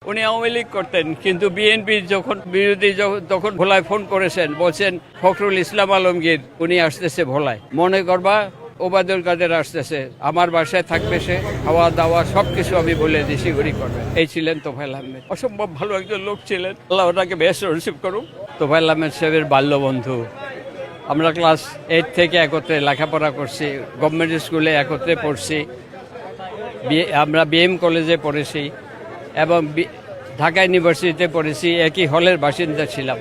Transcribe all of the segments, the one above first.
উনি আওয়ামী লীগ করতেন, কিন্তু বিএনপি যখন বিরোধী তখন ভোলায় ফোন করেছেন, বলছেন ফখরুল ইসলাম আলমগীর উনি আসতেছে ভোলায়, মনে করবা ওবায়দুল কাদের আসতেছে, আমার বাসায় থাকবে সে, খাওয়া দাওয়া সবকিছু আমি বলে দিছি উনি করবেন। এই ছিলেন তোফায়েল আহমেদ, অসম্ভব ভালো একজন লোক ছিলেন, আল্লাহ ওনাকে বেশ রিসিভ করুন। তোফায়েল আহমেদ সাহেবের বাল্যবন্ধু, আমরা ক্লাস 8 থেকে একত্রে লেখাপড়া করছি, গভর্নমেন্ট স্কুলে একত্রে পড়ছি, আমরা বিএম কলেজে পড়েছি এবং ঢাকা ইউনিভার্সিটিতে পড়েছি, একই হলের বাসিন্দা ছিলাম।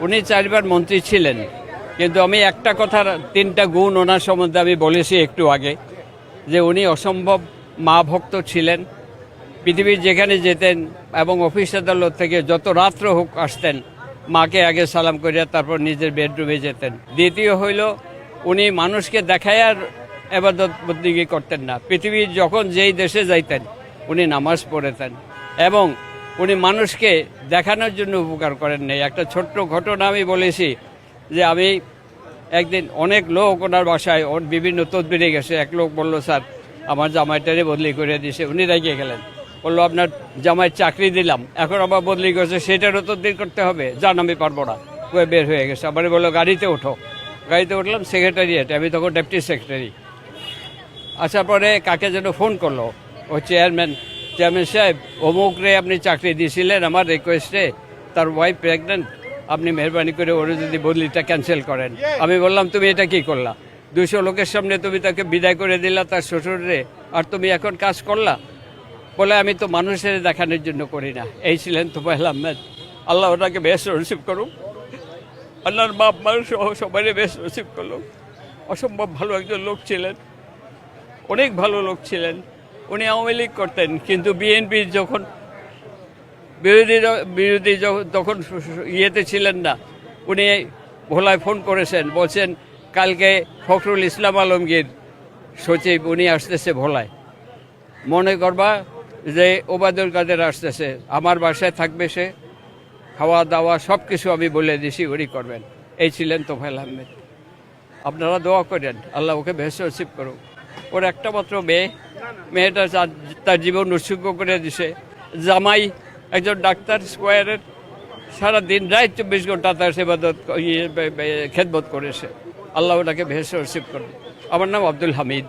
উনি 4 বার মন্ত্রী ছিলেন, কিন্তু আমি একটা কথার 3টা গুণ ওনার সম্বন্ধে আমি বলেছি একটু আগে, যে উনি অসম্ভব মা ভক্ত ছিলেন। পৃথিবীর যেখানে যেতেন এবং অফিস আদালত থেকে যত রাত্র হোক আসতেন, মাকে আগে সালাম করিয়া তারপর নিজের বেডরুমে যেতেন। দ্বিতীয় হইল, উনি মানুষকে দেখায় আর ইবাদত বন্দেগী করতেন না। পৃথিবীর যখন যেই দেশে যাইতেন উনি নামাজ পড়েতেন এবং উনি মানুষকে দেখানোর জন্য উপকার করেন নাই। একটা ছোট্ট ঘটনা আমি বলেছি, যে আমি একদিন অনেক লোক ওনার বাসায় ওর বিভিন্ন তদবিরে গেছে। এক লোক বলল, স্যার আমার জামাইটারে বদলি করে দিয়েছে। উনি রেগে গেলেন, বললো আপনার জামাই চাকরি দিলাম, এখন আবার বদলি করেছে, সেটারও তদবির করতে হবে, জান আমি পারবো না। বের হয়ে গেছে। আবার বললো গাড়িতে ওঠো, গাড়িতে উঠলাম, সেক্রেটারিয়েটে, আমি তখন ডেপুটি সেক্রেটারি। আসার পরে কাকে যেন ফোন করলো, ও চেয়ারম্যান সাহেব, অমুক রে আপনি চাকরি দিয়েছিলেন আমার রিকোয়েস্টে, তার ওয়াইফ প্রেগনেন্ট, আপনি মেহরবানি করে ওরা যদি বদলিটা ক্যান্সেল করেন। আমি বললাম, তুমি এটা কি করলা? 200 লোকের সামনে তুমি তাকে বিদায় করে দিলা, তার শ্বশুরে, আর তুমি এখন কাজ করলা? বলে, আমি তো মানুষের দেখানোর জন্য করি না। এই ছিলেন তোফায়েল আহমেদ, আল্লাহ ওনাকে বেশ রিসিভ করুন। আল্লাহর বাপ মানুষ সহ সবাই বেশ রিসিভ করলো। অসম্ভব ভালো একজন লোক ছিলেন, অনেক ভালো লোক ছিলেন। উনি আওয়ামী লীগ করতেন, কিন্তু বিএনপি যখন বিরোধী তখন ইয়েতে ছিলেন না, উনি ভোলায় ফোন করেছেন, বলছেন কালকে ফখরুল ইসলাম আলমগীর সচিব উনি আসতেছে ভোলায়, মনে করবা যে ওবায়দুল কাদের আসতেছে, আমার বাসায় থাকবে সে, খাওয়া দাওয়া সব কিছু আমি বলে দিছি উনি করবেন। এই ছিলেন তোফায়েল আহমেদ। আপনারা দোয়া করেন, আল্লাহ ওকে বেশ রিসিভ করুক। ওর একটা মাত্র মেয়েটা তার জীবন উৎসর্গ করে দিছে। জামাই একজন ডাক্তার, স্কোয়ারের, সারা দিন রাত 24 ঘন্টা তার সেবাদত খেদমত করেছে। আল্লাহ ওটাকে বেশ রিসিভ করুন। আমার নাম আব্দুল হামিদ।